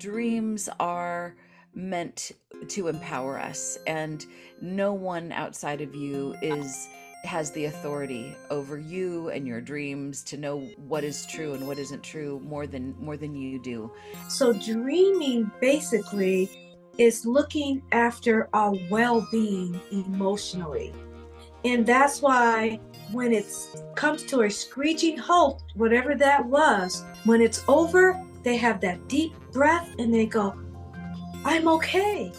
dreams are meant to empower us, and no one outside of you has the authority over you and your dreams to know what is true and what isn't true more than you do. So dreaming basically is looking after our well-being emotionally. And that's why when it comes to a screeching halt, whatever that was, when it's over, they have that deep breath and they go, I'm okay.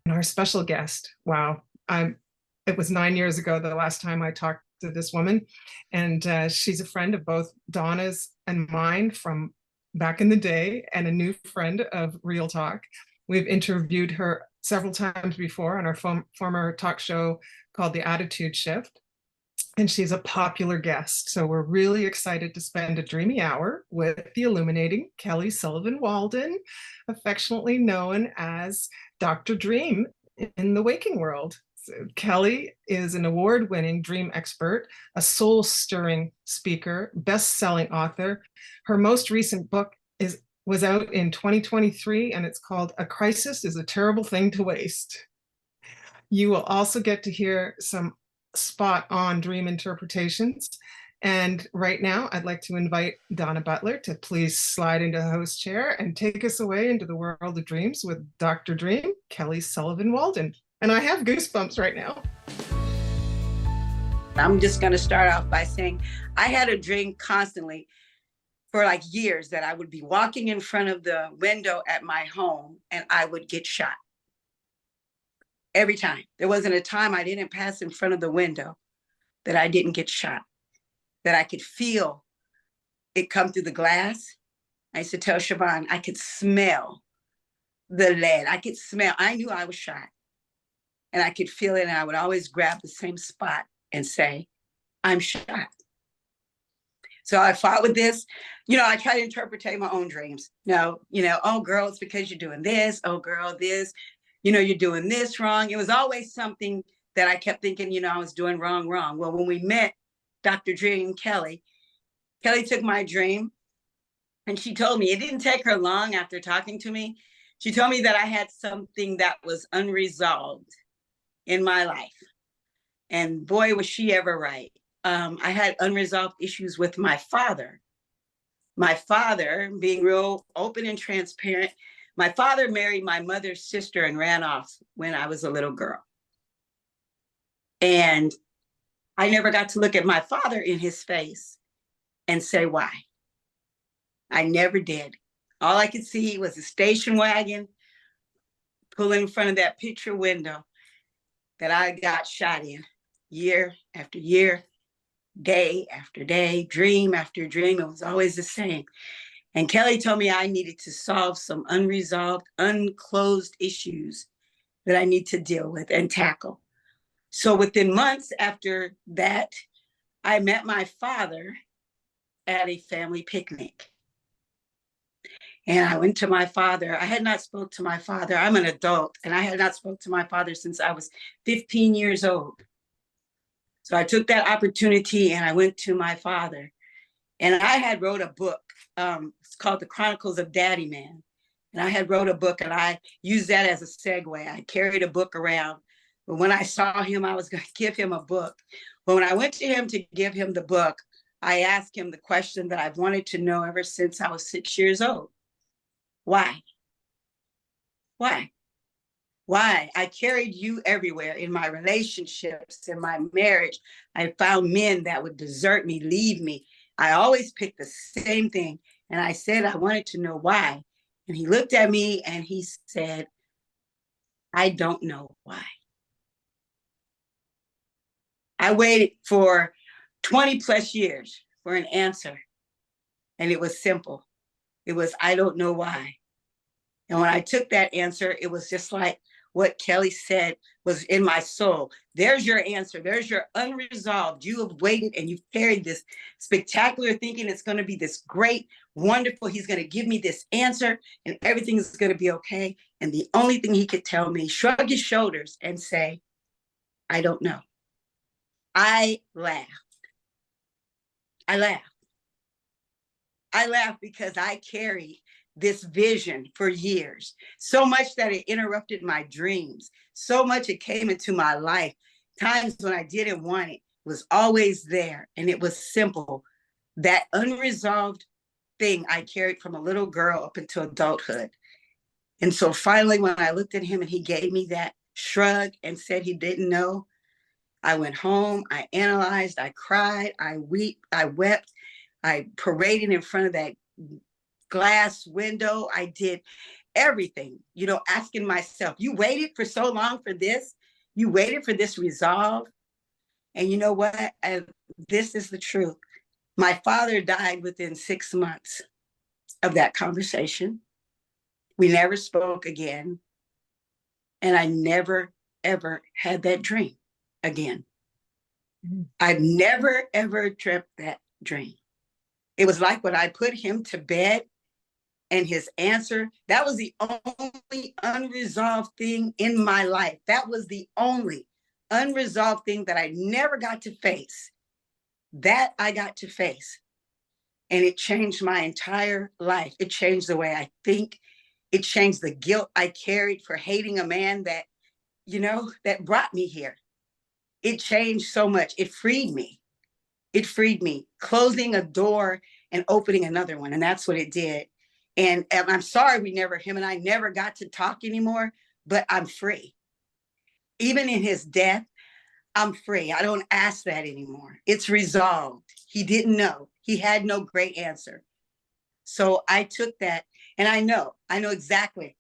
Our special guest. Wow. It was 9 years ago the last time I talked to this woman, and she's a friend of both Donna's and mine from back in the day, and a new friend of Real Talk. We've interviewed her several times before on our former talk show called The Attitude Shift, and she's a popular guest. So we're really excited to spend a dreamy hour with the illuminating Kelly Sullivan Walden, affectionately known as Dr. Dream in the waking world. So Kelly is an award-winning dream expert, a soul-stirring speaker, best-selling author. Her most recent book was out in 2023, and it's called A Crisis is a Terrible Thing to Waste. You will also get to hear some spot-on dream interpretations. And right now, I'd like to invite Donna Butler to please slide into the host chair and take us away into the world of dreams with Dr. Dream, Kelly Sullivan Walden. And I have goosebumps right now. I'm just going to start off by saying I had a dream constantly for like years that I would be walking in front of the window at my home and I would get shot. Every time. There wasn't a time I didn't pass in front of the window that I didn't get shot, that I could feel it come through the glass. I used to tell Siobhan, I could smell the lead. I knew I was shot. And I could feel it, and I would always grab the same spot and say, I'm shot. So I fought with this. I try to interpret my own dreams. Oh, girl, it's because you're doing this. Oh, girl, this. You're doing this wrong. It was always something that I kept thinking, I was doing wrong. Well, when we met Dr. Dream Kelly took my dream and she told me, it didn't take her long after talking to me. She told me that I had something that was unresolved in my life. And boy, was she ever right. I had unresolved issues with my father. My father, being real open and transparent, my father married my mother's sister and ran off when I was a little girl. And I never got to look at my father in his face and say why. I never did. All I could see was a station wagon pulling in front of that picture window that I got shot in year after year, day after day, dream after dream. It was always the same. And Kelly told me I needed to solve some unresolved, unclosed issues that I need to deal with and tackle. So within months after that, I met my father at a family picnic. And I went to my father. I had not spoke to my father. I'm an adult, and I had not spoke to my father since I was 15 years old. So I took that opportunity and I went to my father. And I had wrote a book. It's called The Chronicles of Daddy Man. And I had wrote a book, and I used that as a segue. I carried a book around. But when I saw him, I was going to give him a book. But when I went to him to give him the book, I asked him the question that I've wanted to know ever since I was 6 years old. Why? Why? Why? I carried you everywhere in my relationships, in my marriage. I found men that would desert me, leave me. I always picked the same thing. And I said, I wanted to know why. And he looked at me and he said, I don't know why. I waited for 20 plus years for an answer. And it was simple. It was, I don't know why. And when I took that answer, it was just like what Kelly said was in my soul. There's your answer. There's your unresolved. You have waited and you've carried this spectacular thinking it's going to be this great, wonderful. He's going to give me this answer and everything is going to be okay. And the only thing he could tell me, shrug his shoulders and say, I don't know. I laughed. I laughed. I laughed because I carried this vision for years, so much that it interrupted my dreams, so much it came into my life. Times when I didn't want it was always there, and it was simple. That unresolved thing I carried from a little girl up into adulthood. And so finally, when I looked at him and he gave me that shrug and said he didn't know, I went home, I analyzed, I cried, I wept, I paraded in front of that glass window. I did everything, asking myself, you waited for so long for this? You waited for this resolve? And you know what? This is the truth. My father died within 6 months of that conversation. We never spoke again. And I never, ever had that dream again. I've never, ever dreamt that dream. It was like when I put him to bed and his answer, that was the only unresolved thing in my life. That was the only unresolved thing that I never got to face. That I got to face. And it changed my entire life. It changed the way I think. It changed the guilt I carried for hating a man that, that brought me here. It changed so much. It freed me. It freed me, closing a door and opening another one. And that's what it did. And I'm sorry him and I never got to talk anymore, but I'm free. Even in his death, I'm free. I don't ask that anymore. It's resolved. He didn't know. He had no great answer. So I took that, and I know exactly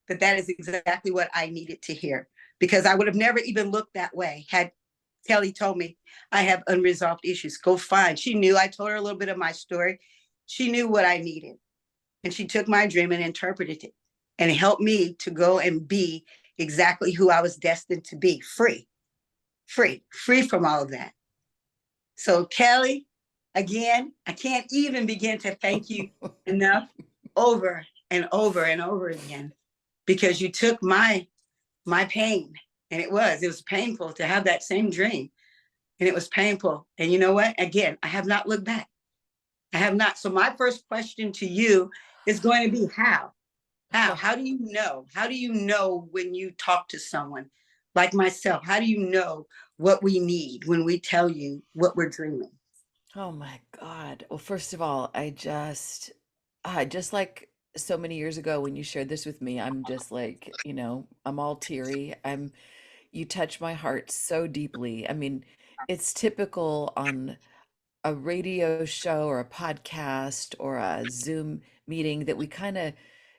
that is exactly what I needed to hear, because I would have never even looked that way had Kelly told me I have unresolved issues. Go find. She knew. I told her a little bit of my story. She knew what I needed. And she took my dream and interpreted it. And it helped me to go and be exactly who I was destined to be. Free from all of that. So Kelly, again, I can't even begin to thank you enough over and over and over again, because you took my pain. And it was painful to have that same dream. And it was painful. And you know what? Again, I have not looked back. I have not. So my first question to you is going to be how? How do you know? How do you know when you talk to someone like myself? How do you know what we need when we tell you what we're dreaming? Oh my God. Well, first of all, I just like so many years ago when you shared this with me, I'm just like, I'm all teary. You touch my heart so deeply. I mean, it's typical on a radio show or a podcast or a Zoom meeting that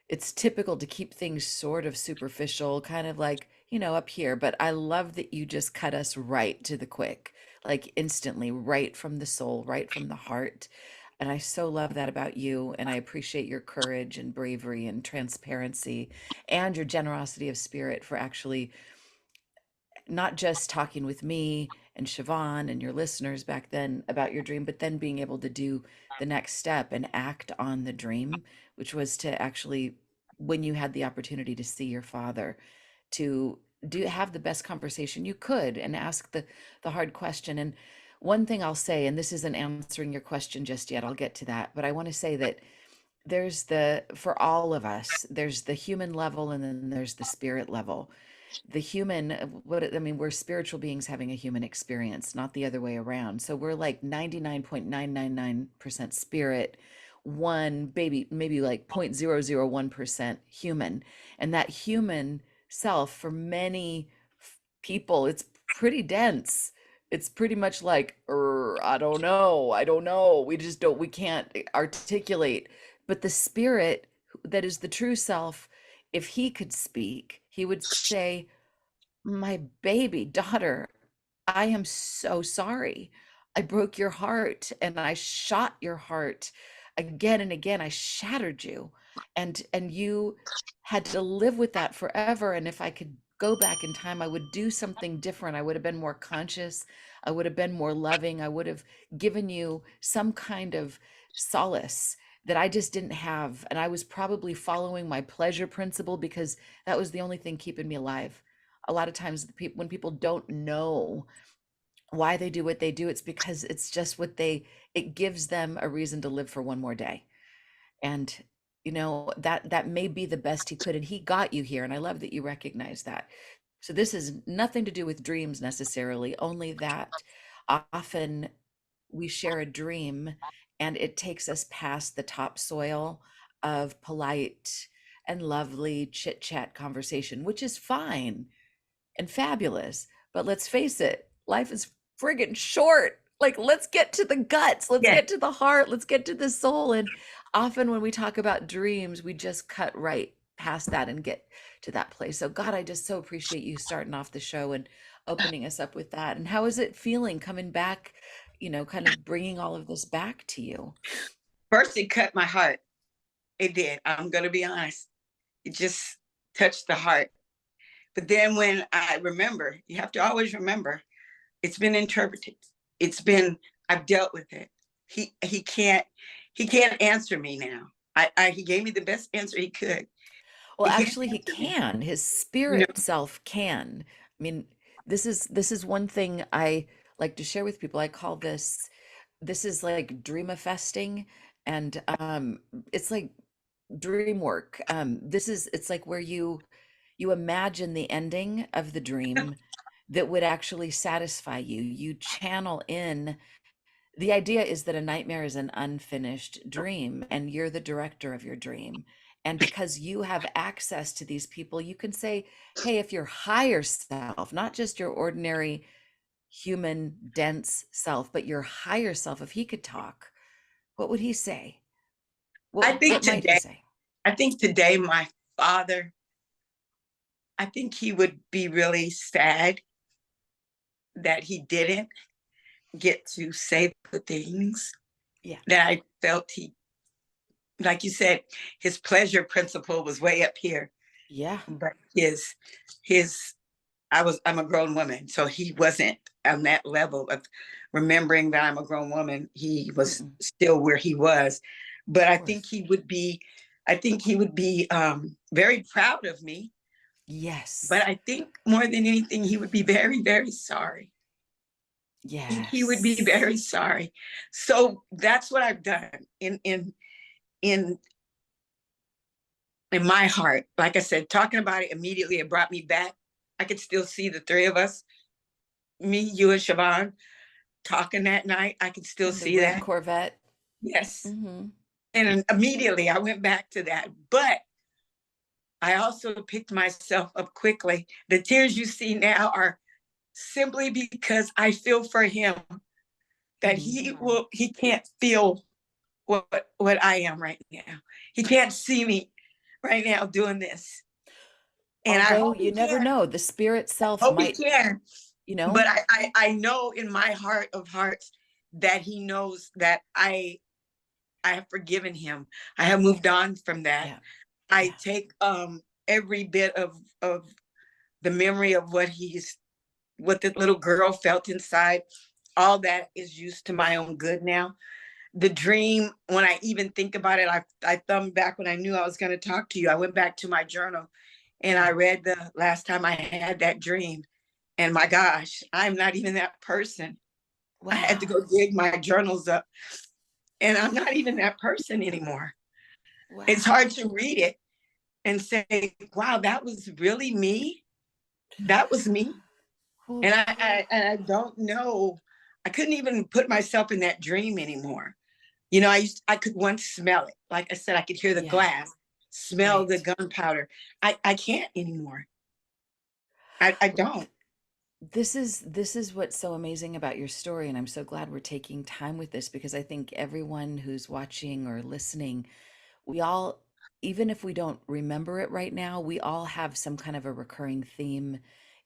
it's typical to keep things sort of superficial, kind of like, up here. But I love that you just cut us right to the quick, like instantly, right from the soul, right from the heart. And I so love that about you. And I appreciate your courage and bravery and transparency and your generosity of spirit for actually not just talking with me and Siobhan and your listeners back then about your dream, but then being able to do the next step and act on the dream, which was to actually, when you had the opportunity to see your father, to have the best conversation you could and ask the hard question. And one thing I'll say, and this isn't answering your question just yet, I'll get to that, but I want to say that for all of us, there's the human level and then there's the spirit level. The human, we're spiritual beings having a human experience, not the other way around. So we're like 99.999% spirit, maybe like 0.001% human. And that human self, for many people, it's pretty dense. It's pretty much like, I don't know. We can't articulate. But the spirit that is the true self, if he could speak, he would say, my baby daughter, I am so sorry. I broke your heart and I shot your heart. again and again, I shattered you, and you had to live with that forever. And if I could go back in time, I would do something different. I would have been more conscious. I would have been more loving. I would have given you some kind of solace that I just didn't have. And I was probably following my pleasure principle because that was the only thing keeping me alive. A lot of times, when people don't know why they do what they do, it's because it's just it gives them a reason to live for one more day. And that may be the best he could, and he got you here, and I love that you recognize that. So this is nothing to do with dreams necessarily, only that often we share a dream and it takes us past the topsoil of polite and lovely chit chat conversation, which is fine and fabulous. But let's face it, life is friggin' short. Like, let's get to the guts, let's Yes. get to the heart, let's get to the soul. And often when we talk about dreams, we just cut right past that and get to that place. So, God, I just so appreciate you starting off the show and opening us up with that. And how is it feeling coming back, kind of bringing all of this back to you? First, it cut my heart. It did. I'm going to be honest. It just touched the heart. But then when I remember, you have to always remember, it's been interpreted. I've dealt with it. He can't answer me now. He gave me the best answer he could. Well, He can't actually, he answer me. can. His You know, spirit self can. I mean, this is one thing I like to share with people. I call this is like dreamifesting, and it's like dream work. It's like where you imagine the ending of the dream that would actually satisfy you. You channel in. The idea is that a nightmare is an unfinished dream, and you're the director of your dream. And because you have access to these people, you can say, hey, if your higher self, not just your ordinary human, dense self, but your higher self, if he could talk, what would he say? I What think might he today, say? my father, I think he would be really sad that he didn't get to say the things Yeah. that I felt like you said, his pleasure principle was way up here. Yeah. But his I'm a grown woman, so he wasn't on that level of remembering that I'm a grown woman. He was Mm-mm. still where he was. But Of I think course. he would be very proud of me. But Yes. I think more than anything, he would be very, very sorry. He would be Yes. very sorry. So that's what I've done in in my heart. Like I said, talking about it immediately, it brought me back. I could still see the three of us, me, you, and Siobhan, talking that night. I could still In the see red that. Corvette. Yes. Mm-hmm. And immediately I went back to that. But I also picked myself up quickly. The tears you see now are simply because I feel for him that Mm-hmm. he can't feel what I am right now. He can't see me right now doing this. And I Although hope you he never can. know, the spirit self Hope he might, can. you know? But I know in my heart of hearts that he knows that I have forgiven him. I have moved on from that. Yeah. I Yeah. take every bit of the memory of what the little girl felt inside. All that is used to my own good now. The dream, when I even think about it, I thumbed back when I knew I was going to talk to you. I went back to my journal and I read the last time I had that dream. And my gosh, I'm not even that person. I had to Wow. go dig my journals up, and I'm not even that person anymore. It's Wow. hard to read it and say, wow, that was really me. That was me. Whew. And I don't know. I couldn't even put myself in that dream anymore. I could once smell it. Like I said, I could hear the Yeah. glass, smell the Right. gunpowder. I can't anymore. I Well, don't. this is what's so amazing about your story, and I'm so glad we're taking time with this because I think everyone who's watching or listening, we all, even if we don't remember it right now, we all have some kind of a recurring theme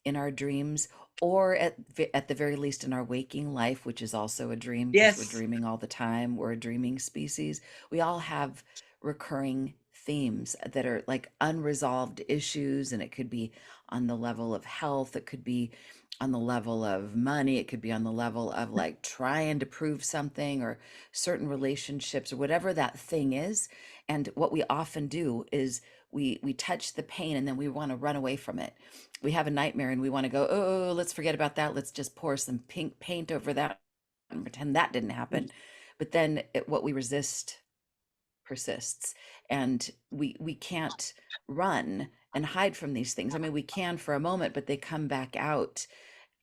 in our dreams, or at the very least in our waking life, which is also a dream because we're Yes. dreaming all the time. We're a dreaming species. We all have recurring themes that are like unresolved issues, and it could be on the level of health, it could be on the level of money, it could be on the level of like trying to prove something or certain relationships or whatever that thing is. And what we often do is we touch the pain and then we want to run away from it. We have a nightmare and we want to go, oh, let's forget about that, let's just pour some pink paint over that and pretend that didn't happen. But then what we resist persists, and we can't run and hide from these things. I mean, we can for a moment, but they come back out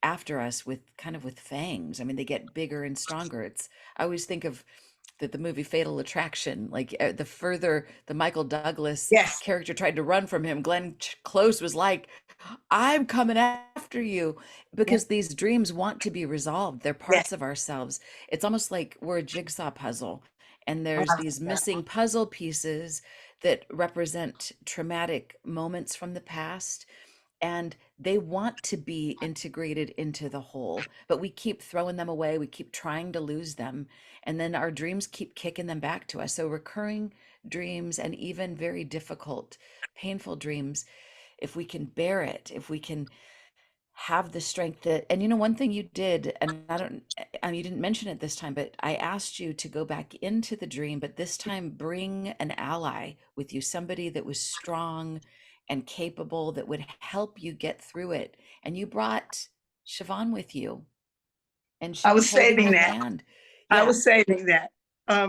after us with kind of with fangs. I mean, they get bigger and stronger. It's, I always think of the movie Fatal Attraction. Like the further the Michael Douglas Yes. character tried to run from him, Glenn Close was like, I'm coming after you, Yes. because these dreams want to be resolved. They're Yes. parts of ourselves. It's almost like we're a jigsaw puzzle, and Oh, there's I these love that. missing puzzle pieces that represent traumatic moments from the past, and they want to be integrated into the whole, but we keep throwing them away, we keep trying to lose them, and then our dreams keep kicking them back to us. So recurring dreams, and even very difficult, painful dreams, if we can bear it, if we can have the strength that, and you know, one thing you did, and I don't, you didn't mention it this time, but I asked you to go back into the dream, but this time bring an ally with you, somebody that was strong and capable that would help you get through it. And you brought Siobhan with you, and she I was was holding saving your that. hand. I Yeah. was saving that.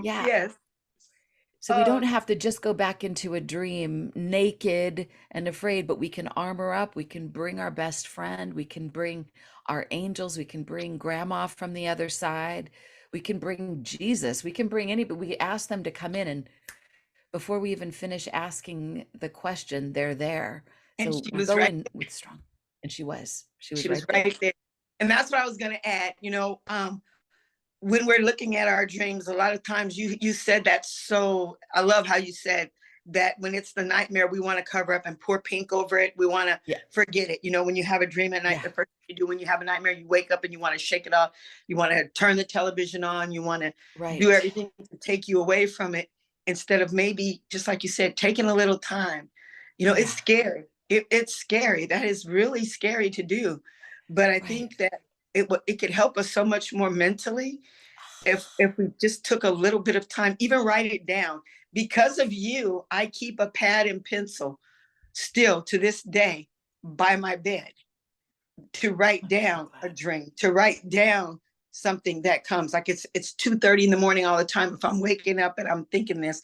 Yeah. Yes. So we don't Um, have to just go back into a dream naked and afraid, but we can armor up. We can bring our best friend. We can bring our angels. We can bring grandma from the other side. We can bring Jesus. We can bring anybody. We ask them to come in, and before we even finish asking the question, they're there. and So she we're was right. going with strong. And she was She was right there. right there. And that's what I was going to add. When we're looking at our dreams, a lot of times you said that, so I love how you said that when it's the nightmare, we want to cover up and pour pink over it. We want to Yeah. forget it. When you have a dream at night, Yeah. the first thing you do when you have a nightmare, you wake up and you want to shake it off. You want to turn the television on. You want to do Right. everything to take you away from it, instead of maybe, just like you said, taking a little time. Yeah. It's scary. It's scary. That is really scary to do. But I Right. think that it could help us so much more mentally if we just took a little bit of time, even write it down. Because of you, I keep a pad and pencil still to this day by my bed to write I'm so down a glad. dream, to write down something that comes. Like it's 2:30 in the morning all the time. If I'm waking up and I'm thinking this,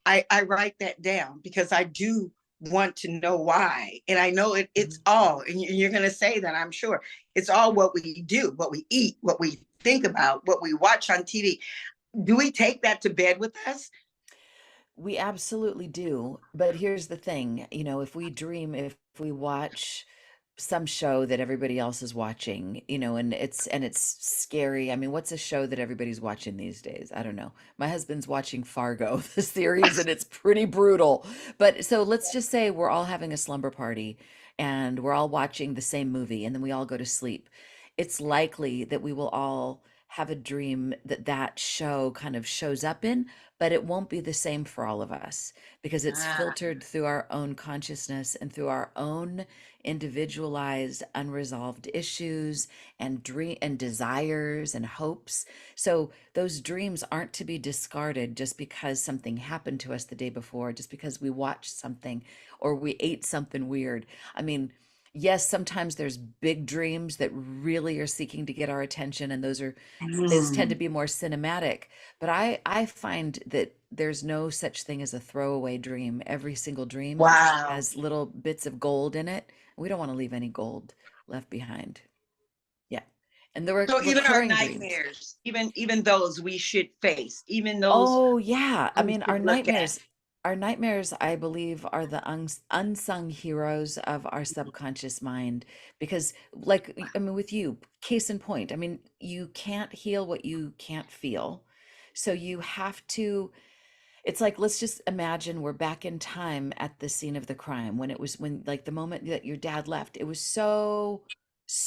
I write that down because I do want to know why. And I know it's all, and you're going to say that, I'm sure. It's all what we do, what we eat, what we think about, what we watch on TV. Do we take that to bed with us? We absolutely do. But here's the thing, if we dream, if we watch some show that everybody else is watching, and it's scary. I mean, what's a show that everybody's watching these days? I don't know. My husband's watching Fargo, the series, and it's pretty brutal. But so let's just say we're all having a slumber party and we're all watching the same movie, and then we all go to sleep. It's likely that we will all have a dream that show kind of shows up in, but it won't be the same for all of us because it's Ah, filtered through our own consciousness and through our own individualized unresolved issues and dream and desires and hopes. So those dreams aren't to be discarded just because something happened to us the day before, just because we watched something or we ate something weird. I mean, yes, sometimes there's big dreams that really are seeking to get our attention, and those tend to be more cinematic. But I find that there's no such thing as a throwaway dream. Every single dream wow. has little bits of gold in it. We don't want to leave any gold left behind. Yeah. And the So even our recurring dreams. nightmares, even those we should face, even those Oh, yeah. I we mean, should look at. our nightmares, I believe, are the unsung heroes of our subconscious mind. Because, like, I mean, with you, case in point, I mean, you can't heal what you can't feel. So you have to It's like, let's just imagine we're back in time at the scene of the crime when like the moment that your dad left, it was so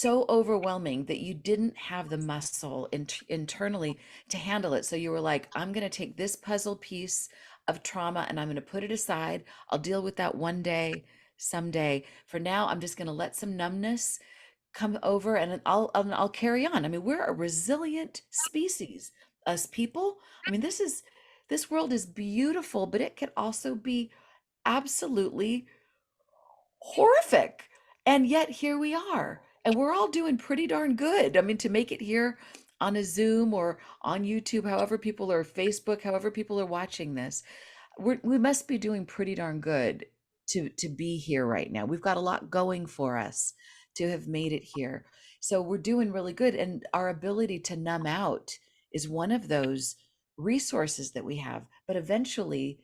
overwhelming that you didn't have the muscle internally to handle it. So you were like, I'm going to take this puzzle piece of trauma and I'm going to put it aside. I'll deal with that one day, someday. For now, I'm just going to let some numbness come over and I'll carry on. I mean, we're a resilient species, us people. I mean, this world is beautiful, but it could also be absolutely horrific. And yet here we are. And we're all doing pretty darn good. I mean, to make it here on a Zoom or on YouTube, however people are Facebook, however people are watching this, we must be doing pretty darn good to be here right now. We've got a lot going for us to have made it here. So we're doing really good. And our ability to numb out is one of those resources that we have. But eventually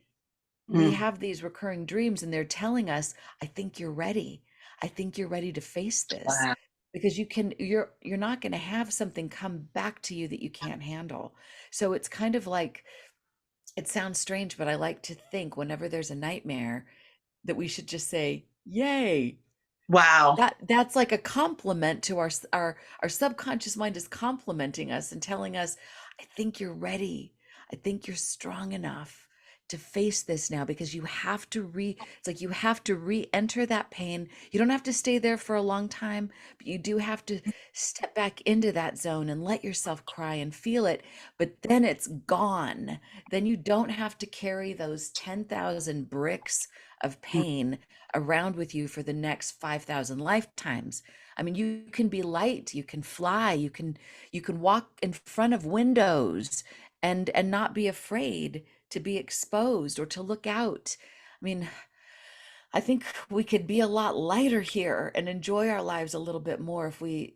we have these recurring dreams and they're telling us, I think you're ready. I think you're ready to face this. Wow. Because you're not going to have something come back to you that you can't handle. So it's kind of like, it sounds strange, but I like to think whenever there's a nightmare that we should just say, yay. Wow. That's like a compliment to our subconscious mind is complimenting us and telling us, I think you're ready. I think you're strong enough to face this now, because you have to it's like you have to re-enter that pain. You don't have to stay there for a long time, but you do have to step back into that zone and let yourself cry and feel it, but then it's gone. Then you don't have to carry those 10,000 bricks of pain around with you for the next 5,000 lifetimes. I mean, you can be light, you can fly, you can walk in front of windows and not be afraid to be exposed or to look out. I mean, I think we could be a lot lighter here and enjoy our lives a little bit more if we,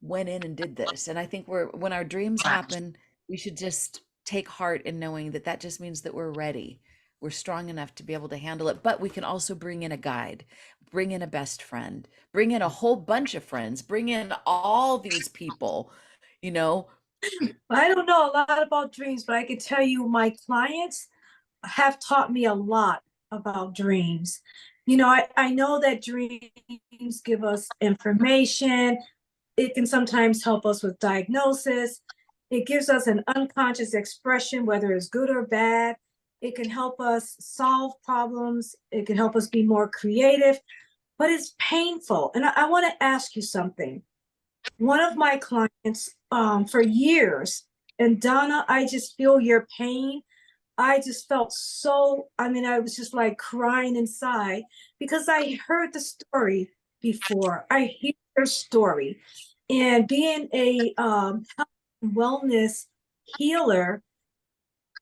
went in and did this. And I think when our dreams happen, we should just take heart in knowing that just means that we're ready. We're strong enough to be able to handle it, but we can also bring in a guide, bring in a best friend, bring in a whole bunch of friends, bring in all these people, you know. I don't know a lot about dreams, but I can tell you my clients have taught me a lot about dreams. I know that dreams give us information. It can sometimes help us with diagnosis. It gives us an unconscious expression, whether it's good or bad. It can help us solve problems. It can help us be more creative, but it's painful. And I want to ask you something. One of my clients for years, and Donna, I just feel your pain. I just felt I was just like crying inside because I heard the story before. I hear her story. And being a health and wellness healer,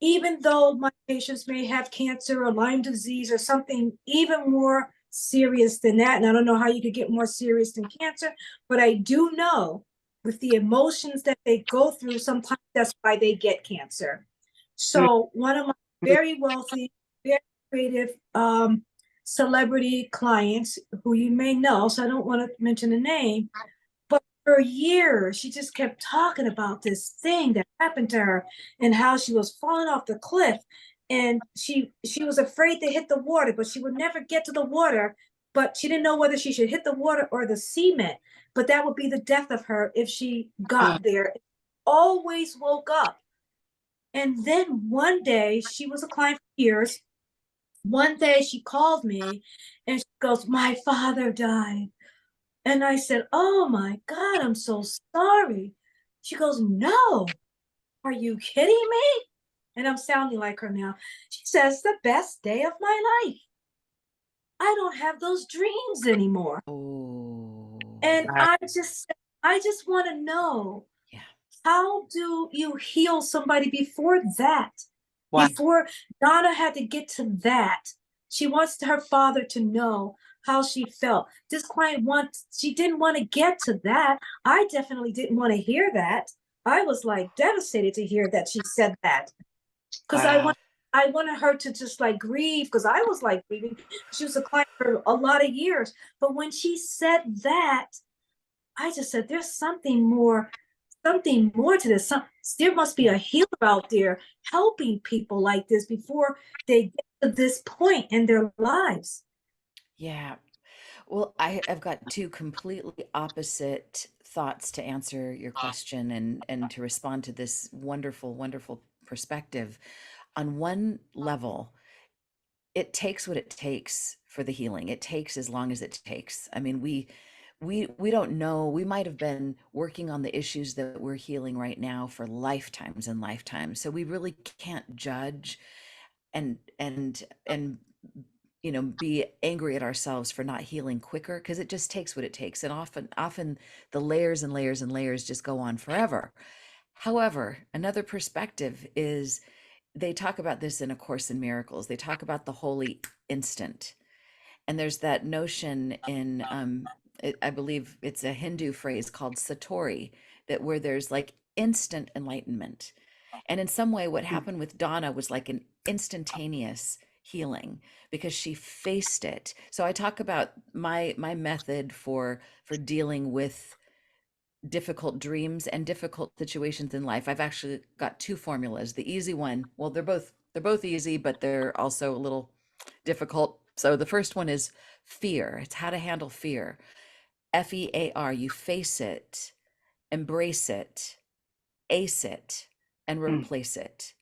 even though my patients may have cancer or Lyme disease or something even more serious than that, and I don't know how you could get more serious than cancer, but I do know with the emotions that they go through, sometimes that's why they get cancer. So one of my very wealthy, very creative celebrity clients who you may know, so I don't want to mention the name, but for years, she just kept talking about this thing that happened to her and how she was falling off the cliff. And she was afraid to hit the water, but she would never get to the water. But she didn't know whether she should hit the water or the cement. But that would be the death of her if she got there. Always woke up. And then one day, she was a client for years. One day she called me and she goes, my father died. And I said, oh my God, I'm so sorry. She goes, no, are you kidding me? And I'm sounding like her now. She says, the best day of my life. I don't have those dreams anymore. Oh. And I just want to know, how do you heal somebody before that? Wow. Before Donna had to get to that, she wants her father to know how she felt. This client she didn't want to get to that. I definitely didn't want to hear that. I was like devastated to hear that she said that, because I wanted her to just like grieve, because I was like grieving. She was a client for a lot of years. But when she said that, I just said, there's something more something more to this. There must be a healer out there helping people like this before they get to this point in their lives. Yeah. Well, I've got two completely opposite thoughts to answer your question and to respond to this wonderful, wonderful perspective. On one level, it takes what it takes for the healing. It takes as long as it takes. I mean, we don't know. We might have been working on the issues that we're healing right now for lifetimes and lifetimes. So we really can't judge and be angry at ourselves for not healing quicker, because it just takes what it takes. And often the layers and layers and layers just go on forever. However, another perspective is, they talk about this in A Course in Miracles. They talk about the holy instant. And there's that notion in, I believe it's a Hindu phrase called Satori, that where there's like instant enlightenment. And in some way, what happened with Donna was like an instantaneous healing, because she faced it. So I talk about my method for dealing with difficult dreams and difficult situations in life. I've actually got two formulas. The easy one, well, they're both easy, but they're also a little difficult. So the first one is fear. It's how to handle fear. FEAR. You face it, embrace it, ace it, and replace it.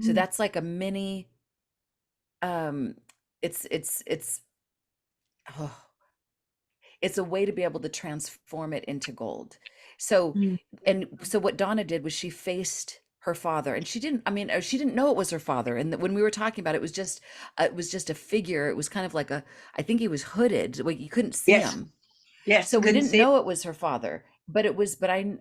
So that's like a mini it's oh, it's a way to be able to transform it into gold. So, and so what Donna did was she faced her father, and she didn't, I mean, she didn't know it was her father. And when we were talking about it, it was just a figure. It was kind of like I think he was hooded. Like you couldn't see Yes. him. Yes. So we Couldn't didn't see it. know it was her father, but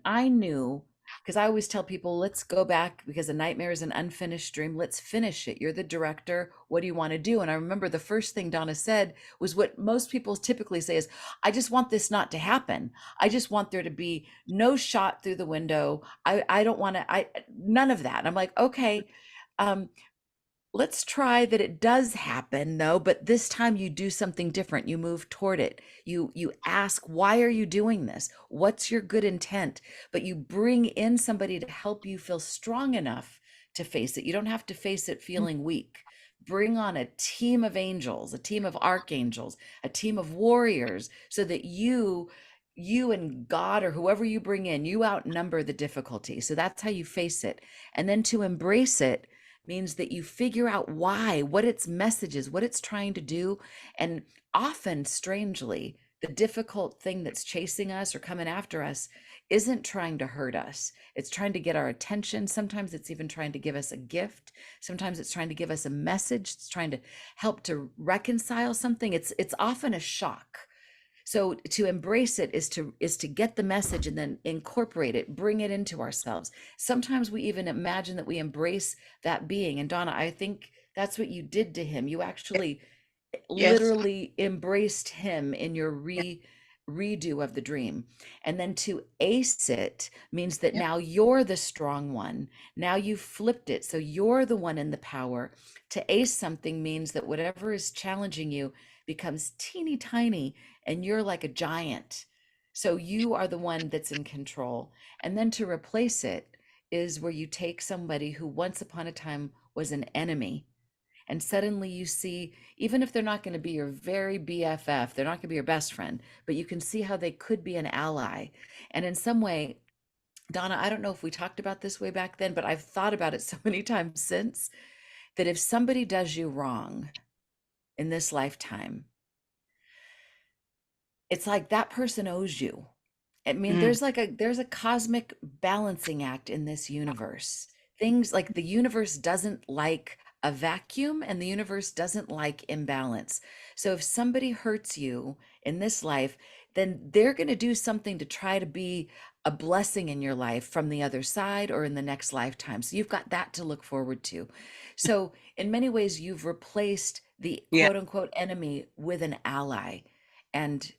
I knew, because I always tell people, let's go back, because a nightmare is an unfinished dream. Let's finish it. You're the director. What do you want to do? And I remember the first thing Donna said was what most people typically say is, I just want this not to happen. I just want there to be no shot through the window. I don't want to, none of that. And I'm like, okay, let's try that it does happen though, but this time you do something different. You move toward it. You ask, why are you doing this? What's your good intent? But you bring in somebody to help you feel strong enough to face it. You don't have to face it feeling weak. Bring on a team of angels, a team of archangels, a team of warriors, so that you and God or whoever you bring in, you outnumber the difficulty. So that's how you face it. And then to embrace it means that you figure out why, what its message is, what it's trying to do. And often, strangely, the difficult thing that's chasing us or coming after us isn't trying to hurt us. It's trying to get our attention. Sometimes it's even trying to give us a gift. Sometimes it's trying to give us a message. It's trying to help to reconcile something. It's often a shock. So to embrace it is to get the message and then incorporate it, bring it into ourselves. Sometimes we even imagine that we embrace that being. And Donna, I think that's what you did to him. You actually Yes. literally embraced him in your redo of the dream. And then to ace it means that Yep. now you're the strong one. Now you've flipped it. So you're the one in the power. To ace something means that whatever is challenging you becomes teeny tiny and you're like a giant. So you are the one that's in control. And then to replace it is where you take somebody who once upon a time was an enemy, and suddenly you see, even if they're not going to be your very BFF, they're not going to be your best friend, but you can see how they could be an ally. And in some way, Donna, I don't know if we talked about this way back then, but I've thought about it so many times since, that if somebody does you wrong in this lifetime, it's like that person owes you. I mean, there's a cosmic balancing act in this universe. Things like the universe doesn't like a vacuum, and the universe doesn't like imbalance. So if somebody hurts you in this life, then they're going to do something to try to be a blessing in your life from the other side or in the next lifetime. So you've got that to look forward to. So in many ways, you've replaced the Yeah. quote unquote enemy with an ally. And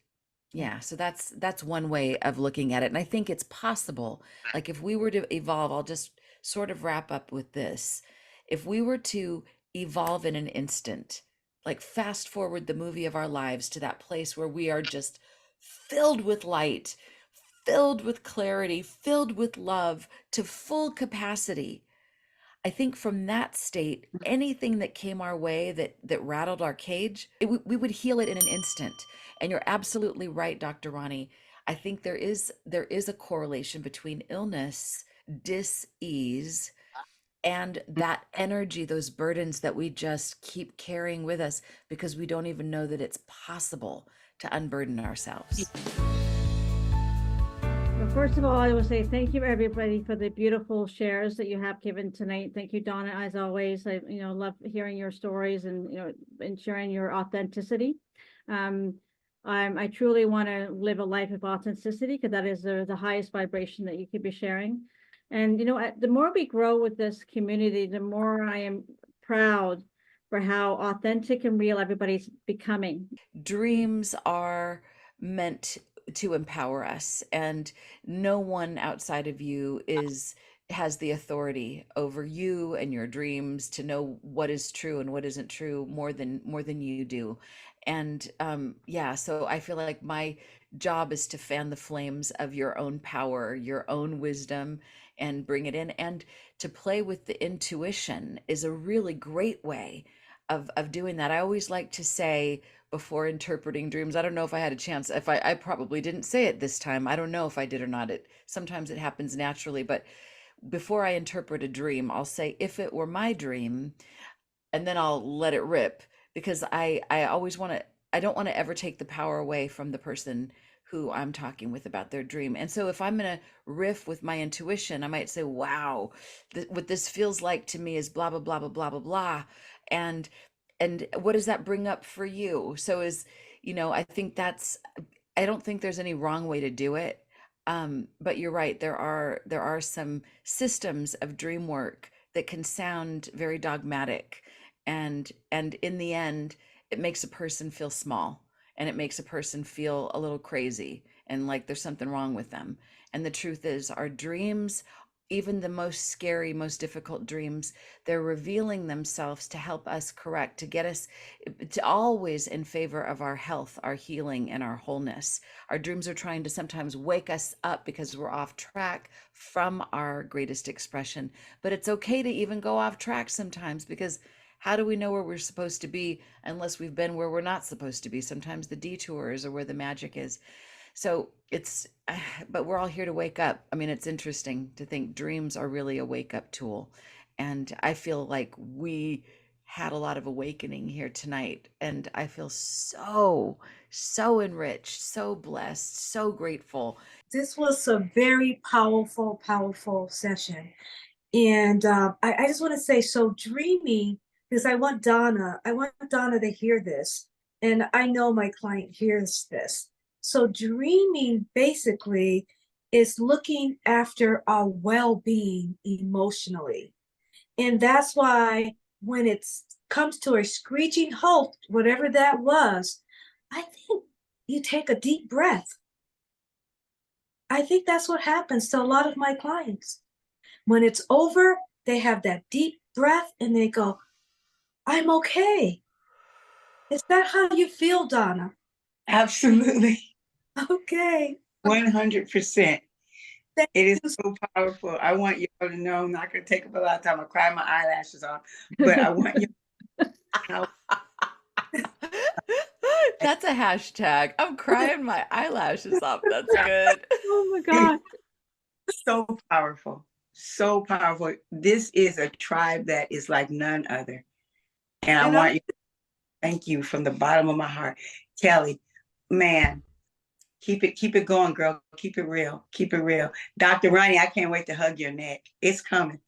yeah, so that's one way of looking at it. And I think it's possible. Like if we were to evolve, I'll just sort of wrap up with this. If we were to evolve in an instant, like fast forward the movie of our lives to that place where we are just filled with light, filled with clarity, filled with love to full capacity. I think from that state, anything that came our way that rattled our cage, we would heal it in an instant. And you're absolutely right, Dr. Roni. I think there is a correlation between illness, dis-ease, and that energy, those burdens that we just keep carrying with us because we don't even know that it's possible to unburden ourselves. Well, first of all, I will say thank you, everybody, for the beautiful shares that you have given tonight. Thank you, Donna, as always. I love hearing your stories and and sharing your authenticity. I truly want to live a life of authenticity because that is the highest vibration that you could be sharing. And the more we grow with this community, the more I am proud for how authentic and real everybody's becoming. Dreams are meant to empower us, and no one outside of you has the authority over you and your dreams to know what is true and what isn't true more than you do. And yeah, so I feel like my job is to fan the flames of your own power, your own wisdom, and bring it in. And to play with the intuition is a really great way of doing that. I always like to say, before interpreting dreams, I don't know if I had a chance, if I probably didn't say it this time. I don't know if I did or not. Sometimes it happens naturally, but before I interpret a dream, I'll say, if it were my dream, and then I'll let it rip, because I always want to, I don't want to ever take the power away from the person who I'm talking with about their dream. And so if I'm going to riff with my intuition, I might say, wow, what this feels like to me is blah, blah, blah, blah, blah, blah, blah. And what does that bring up for you? So I think I don't think there's any wrong way to do it. But you're right. There are some systems of dream work that can sound very dogmatic, and in the end, it makes a person feel small, and it makes a person feel a little crazy and like there's something wrong with them. And the truth is, our dreams, even the most scary, most difficult dreams, they're revealing themselves to help us correct, to get us to always in favor of our health, our healing, and our wholeness. Our dreams are trying to sometimes wake us up because we're off track from our greatest expression. But it's okay to even go off track sometimes, because how do we know where we're supposed to be unless we've been where we're not supposed to be? Sometimes the detours are where the magic is. So but we're all here to wake up. I mean, it's interesting to think dreams are really a wake up tool. And I feel like we had a lot of awakening here tonight. And I feel so enriched, so blessed, so grateful. This was a very powerful, powerful session. And I just want to say, so dreaming, because I want Donna to hear this. And I know my client hears this. So dreaming basically is looking after our well-being emotionally. And that's why when it comes to a screeching halt, whatever that was, I think you take a deep breath. I think that's what happens to a lot of my clients. When it's over, they have that deep breath and they go, I'm okay. Is that how you feel, Donna? Absolutely. Okay. 100%. Thank It is you. so powerful. I want you all to know, I'm not going to take up a lot of time. I'll cry my eyelashes off, but I want you to know. That's a hashtag. I'm crying my eyelashes off. That's good. Oh my God. So powerful. So powerful. This is a tribe that is like none other. And I want you to thank you from the bottom of my heart. Kelly, man, keep it going, girl. Keep it real. Keep it real. Dr. Roni, I can't wait to hug your neck. It's coming.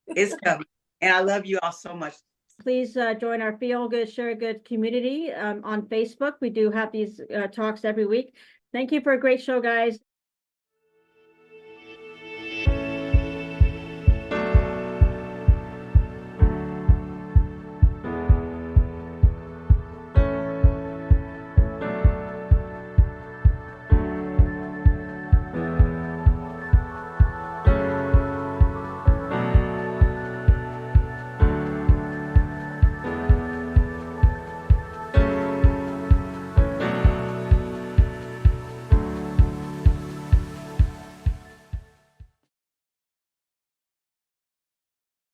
It's coming. And I love you all so much. Please join our Feel Good, Share Good community on Facebook. We do have these talks every week. Thank you for a great show, guys.